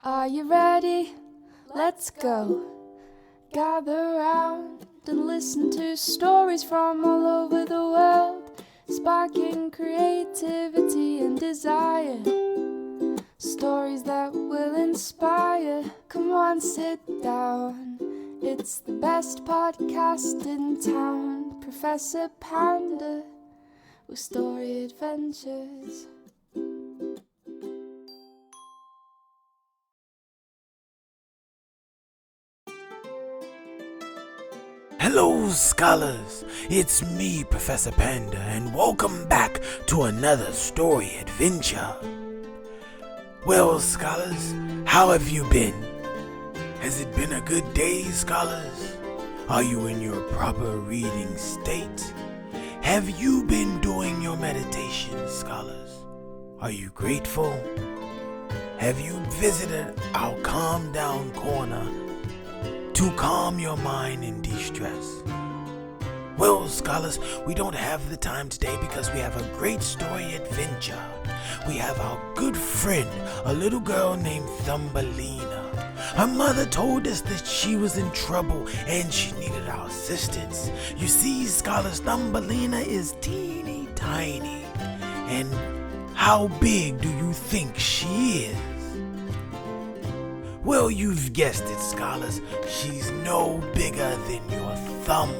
Are you ready? Let's go. Gather round and listen to stories from all over the world, sparking creativity and desire. Stories that will inspire. Come on, sit down. It's the best podcast in town. Professor Panda with story adventures. Hello, scholars! It's me, Professor Panda, and welcome back to another story adventure. Well, scholars, how have you been? Has it been a good day, scholars? Are you in your proper reading state? Have you been doing your meditation, scholars? Are you grateful? Have you visited our Calm Down Corner to calm your mind and de-stress? Well, scholars, we don't have the time today because we have a great story adventure. We have our good friend, a little girl named Thumbelina. Her mother told us that she was in trouble and she needed our assistance. You see, scholars, Thumbelina is teeny tiny. And how big do you think she is? Well, you've guessed it, scholars. She's no bigger than your thumb.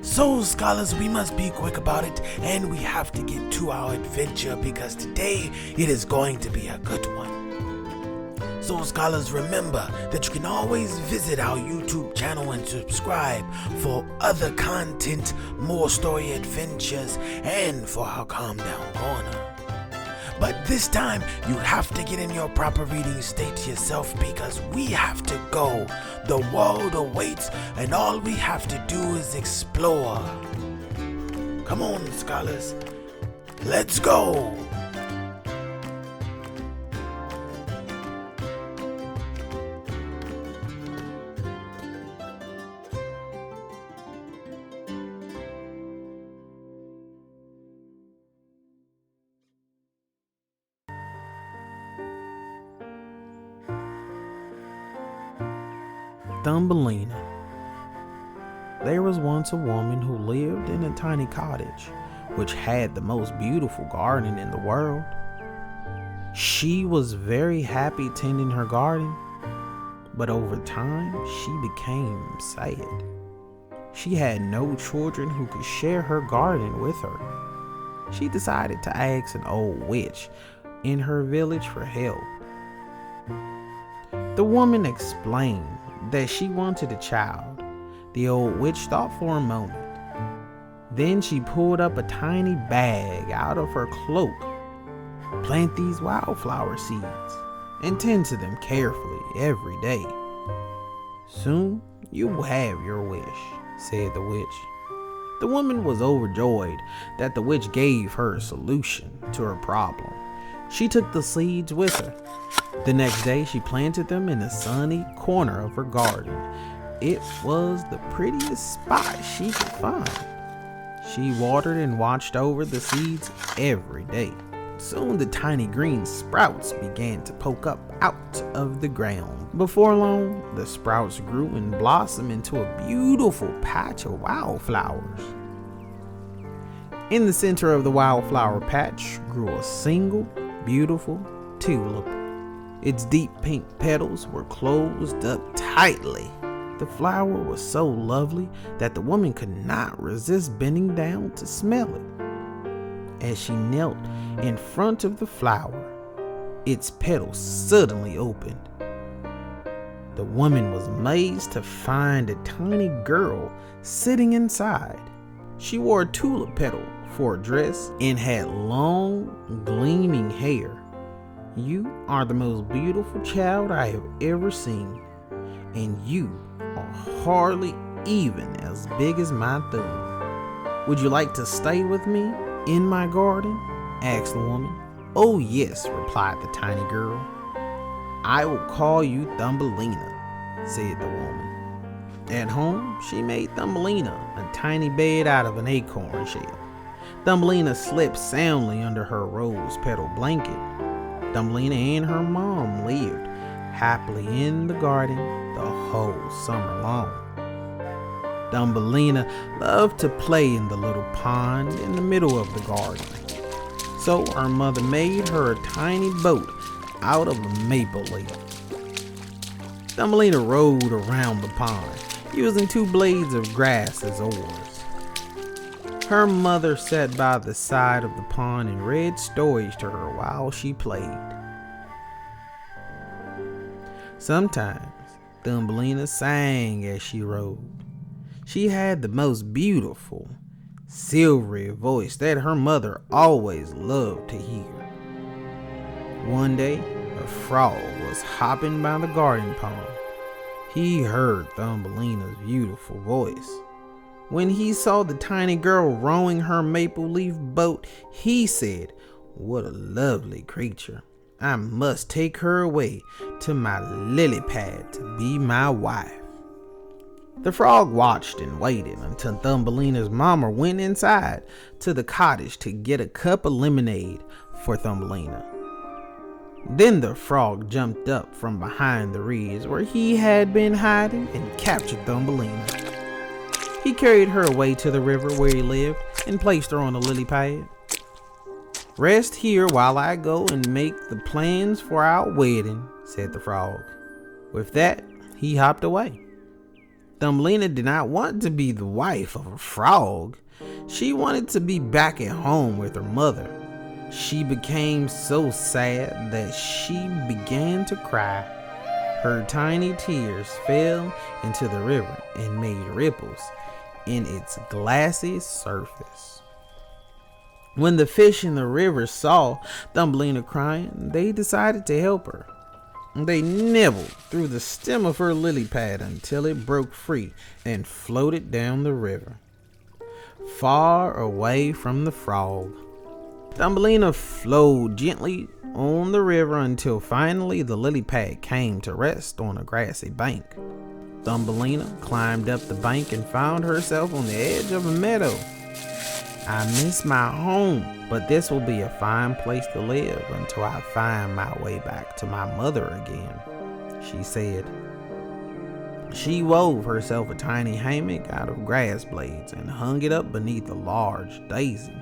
So, scholars, we must be quick about it, and we have to get to our adventure because today it is going to be a good one. So, scholars, remember that you can always visit our YouTube channel and subscribe for other content, more story adventures, and for our Calm Down Corner. But this time, you have to get in your proper reading state yourself because we have to go. The world awaits, and all we have to do is explore. Come on, scholars. Let's go. Thumbelina. There was once a woman who lived in a tiny cottage, which had the most beautiful garden in the world. She was very happy tending her garden, but over time she became sad. She had no children who could share her garden with her. She decided to ask an old witch in her village for help. The woman explained that she wanted a child. The old witch thought for a moment. Then she pulled up a tiny bag out of her cloak. Plant these wildflower seeds and tend to them carefully every day. Soon you will have your wish, said the witch. The woman was overjoyed that the witch gave her a solution to her problem. She took the seeds with her. The next day, she planted them in a sunny corner of her garden. It was the prettiest spot she could find. She watered and watched over the seeds every day. Soon the tiny green sprouts began to poke up out of the ground. Before long, the sprouts grew and blossomed into a beautiful patch of wildflowers. In the center of the wildflower patch grew a single beautiful tulip. Its deep pink petals were closed up tightly. The flower was so lovely that the woman could not resist bending down to smell it. As she knelt in front of the flower, its petals suddenly opened. The woman was amazed to find a tiny girl sitting inside. She wore a tulip petal for a dress and had long, gleaming hair. You are the most beautiful child I have ever seen, and you are hardly even as big as my thumb. Would you like to stay with me in my garden? Asked the woman. Oh yes, replied the tiny girl. I will call you Thumbelina, said the woman. At home, she made Thumbelina a tiny bed out of an acorn shell. Thumbelina slept soundly under her rose petal blanket. Thumbelina and her mom lived happily in the garden the whole summer long. Thumbelina loved to play in the little pond in the middle of the garden. So her mother made her a tiny boat out of a maple leaf. Thumbelina rowed around the pond, using 2 blades of grass as oars. Her mother sat by the side of the pond and read stories to her while she played. Sometimes Thumbelina sang as she rowed. She had the most beautiful, silvery voice that her mother always loved to hear. One day, a frog was hopping by the garden pond. He heard Thumbelina's beautiful voice. When he saw the tiny girl rowing her maple leaf boat, he said, "What a lovely creature. I must take her away to my lily pad to be my wife." The frog watched and waited until Thumbelina's mama went inside to the cottage to get a cup of lemonade for Thumbelina. Then the frog jumped up from behind the reeds where he had been hiding and captured Thumbelina. He carried her away to the river where he lived and placed her on a lily pad. "Rest here while I go and make the plans for our wedding," said the frog. With that, he hopped away. Thumbelina did not want to be the wife of a frog. She wanted to be back at home with her mother. She became so sad that she began to cry. Her tiny tears fell into the river and made ripples in its glassy surface. When the fish in the river saw Thumbelina crying, they decided to help her. They nibbled through the stem of her lily pad until it broke free and floated down the river, far away from the frog. Thumbelina flowed gently on the river until finally the lily pad came to rest on a grassy bank. Thumbelina climbed up the bank and found herself on the edge of a meadow. "I miss my home, but this will be a fine place to live until I find my way back to my mother again," she said. She wove herself a tiny hammock out of grass blades and hung it up beneath a large daisy,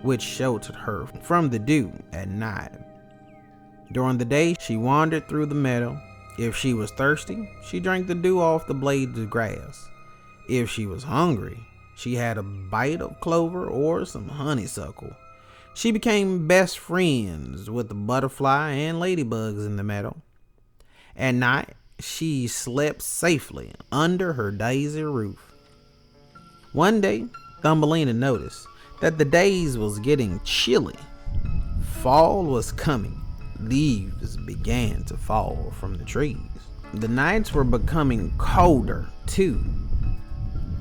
which sheltered her from the dew at night. During the day, she wandered through the meadow. If she was thirsty, she drank the dew off the blades of grass. If she was hungry, she had a bite of clover or some honeysuckle. She became best friends with the butterfly and ladybugs in the meadow. At night, she slept safely under her daisy roof. One day, Thumbelina noticed that the days was getting chilly. Fall was coming. Leaves began to fall from the trees. The nights were becoming colder too.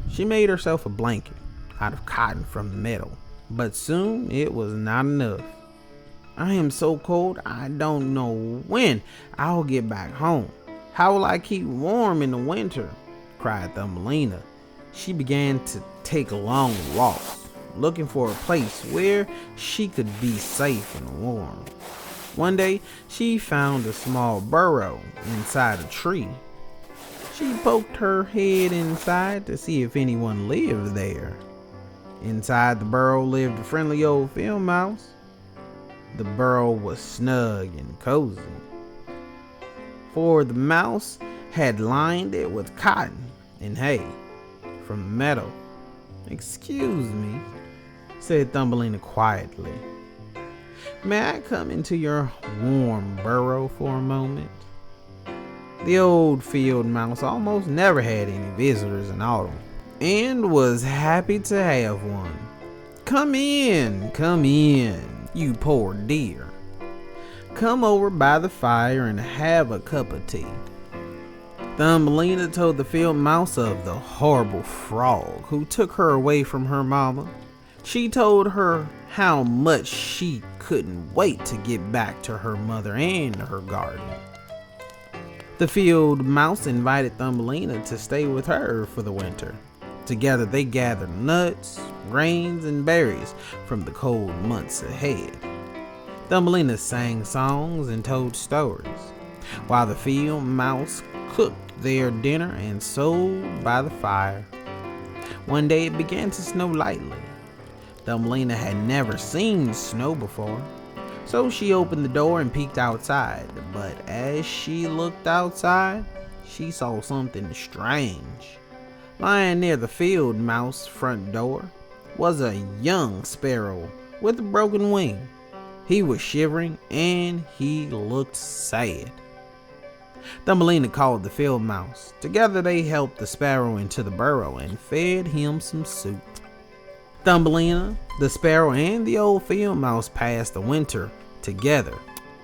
She made herself a blanket out of cotton from the meadow, but soon it was not enough. "I am so cold, I don't know when I'll get back home. How will I keep warm in the winter?" cried Thumbelina. She began to take long walks, looking for a place where she could be safe and warm. One day, she found a small burrow inside a tree. She poked her head inside to see if anyone lived there. Inside the burrow lived a friendly old field mouse. The burrow was snug and cozy, for the mouse had lined it with cotton and hay from the meadow. "Excuse me," said Thumbelina quietly. "May I come into your warm burrow for a moment?" The old field mouse almost never had any visitors in autumn, and was happy to have one. Come in, you poor dear. Come over by the fire and have a cup of tea." Thumbelina told the field mouse of the horrible frog who took her away from her mama. She told her how much she couldn't wait to get back to her mother and her garden. The field mouse invited Thumbelina to stay with her for the winter. Together they gathered nuts, grains, and berries from the cold months ahead. Thumbelina sang songs and told stories. while the field mouse cooked their dinner and sewed by the fire. One day it began to snow lightly. Thumbelina had never seen snow before, so she opened the door and peeked outside. But as she looked outside, she saw something strange. Lying near the field mouse front door was a young sparrow with a broken wing. He was shivering and he looked sad. Thumbelina called the field mouse. Together they helped the sparrow into the burrow and fed him some soup. Thumbelina, the sparrow, and the old field mouse passed the winter together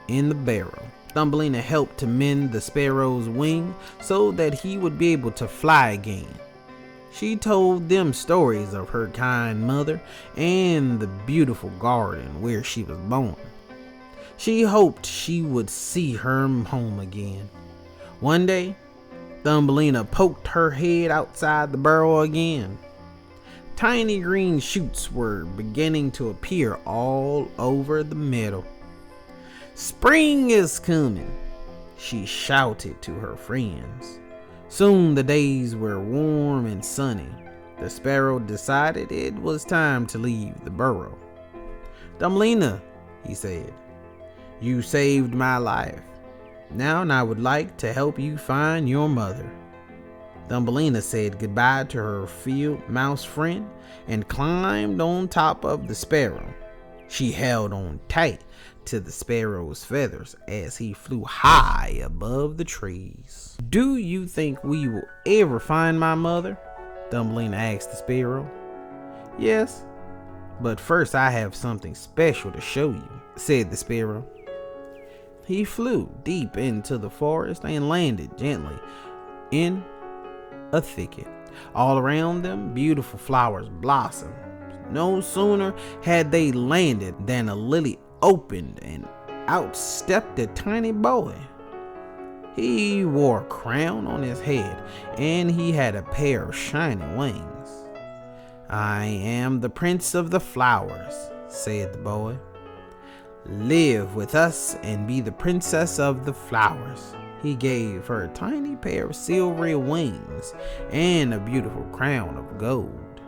in the barrow. Thumbelina helped to mend the sparrow's wing so that he would be able to fly again. She told them stories of her kind mother and the beautiful garden where she was born. She hoped she would see her home again. One day, Thumbelina poked her head outside the burrow again. Tiny green shoots were beginning to appear all over the meadow. "Spring is coming," she shouted to her friends. Soon the days were warm and sunny. The sparrow decided it was time to leave the burrow. "Thumbelina," he said, "you saved my life. Now I would like to help you find your mother." Thumbelina said goodbye to her field mouse friend and climbed on top of the sparrow. She held on tight to the sparrow's feathers as he flew high above the trees. "Do you think we will ever find my mother?" Thumbelina asked the sparrow. "Yes, but first I have something special to show you," said the sparrow. He flew deep into the forest and landed gently in a thicket. All around them, beautiful flowers blossomed. No sooner had they landed than a lily opened and out stepped a tiny boy. He wore a crown on his head and he had a pair of shining wings. "I am the Prince of the Flowers," said the boy. "Live with us and be the Princess of the Flowers." He gave her a tiny pair of silvery wings and a beautiful crown of gold.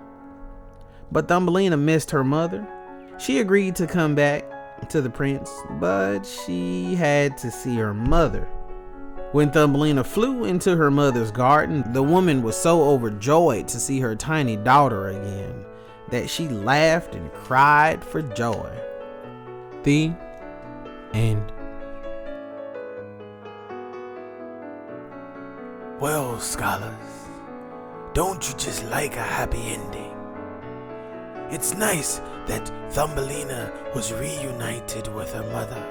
But Thumbelina missed her mother. She agreed to come back to the prince, but she had to see her mother. When Thumbelina flew into her mother's garden, the woman was so overjoyed to see her tiny daughter again that she laughed and cried for joy. The end. Well, scholars, don't you just like a happy ending? It's nice that Thumbelina was reunited with her mother.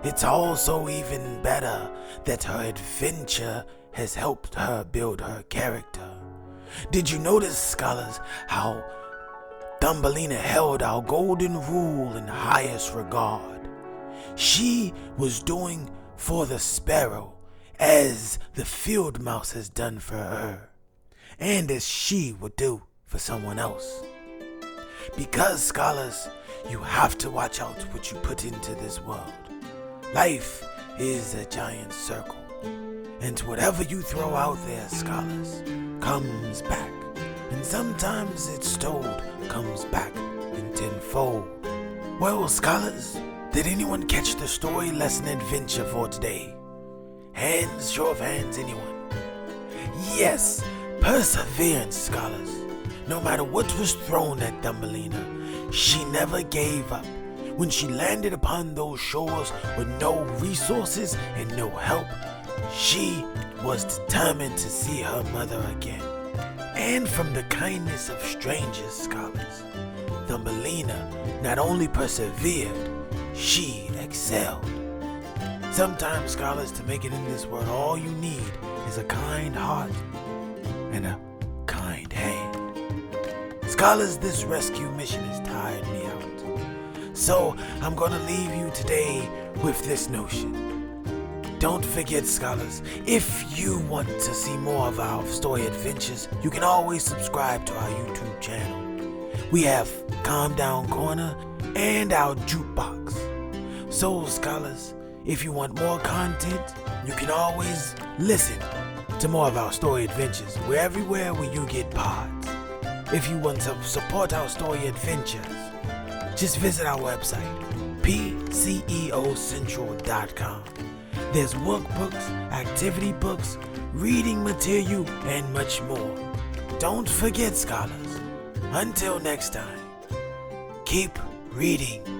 It's also even better that her adventure has helped her build her character. Did you notice, scholars, how Thumbelina held our golden rule in highest regard? She was doing for the sparrow as the field mouse has done for her, and as she would do for someone else. Because, scholars, you have to watch out what you put into this world. Life is a giant circle, and whatever you throw out there, scholars, comes back. And sometimes it's told comes back in tenfold. Well, scholars, did anyone catch the story lesson adventure for today? Hands, show of hands, anyone? Yes, perseverance, scholars. No matter what was thrown at Thumbelina, she never gave up. When she landed upon those shores with no resources and no help, she was determined to see her mother again. And from the kindness of strangers, scholars, Thumbelina not only persevered, she excelled. Sometimes, scholars, to make it in this world, all you need is a kind heart and a kind hand. Scholars, this rescue mission has tired me out. So I'm going to leave you today with this notion. Don't forget, scholars, if you want to see more of our story adventures, you can always subscribe to our YouTube channel. We have Calm Down Corner and our Jukebox. So, scholars, if you want more content, you can always listen to more of our story adventures. We're everywhere where you get pods. If you want to support our story adventures, just visit our website, pceocentral.com. There's workbooks, activity books, reading material, and much more. Don't forget, scholars, until next time, keep reading.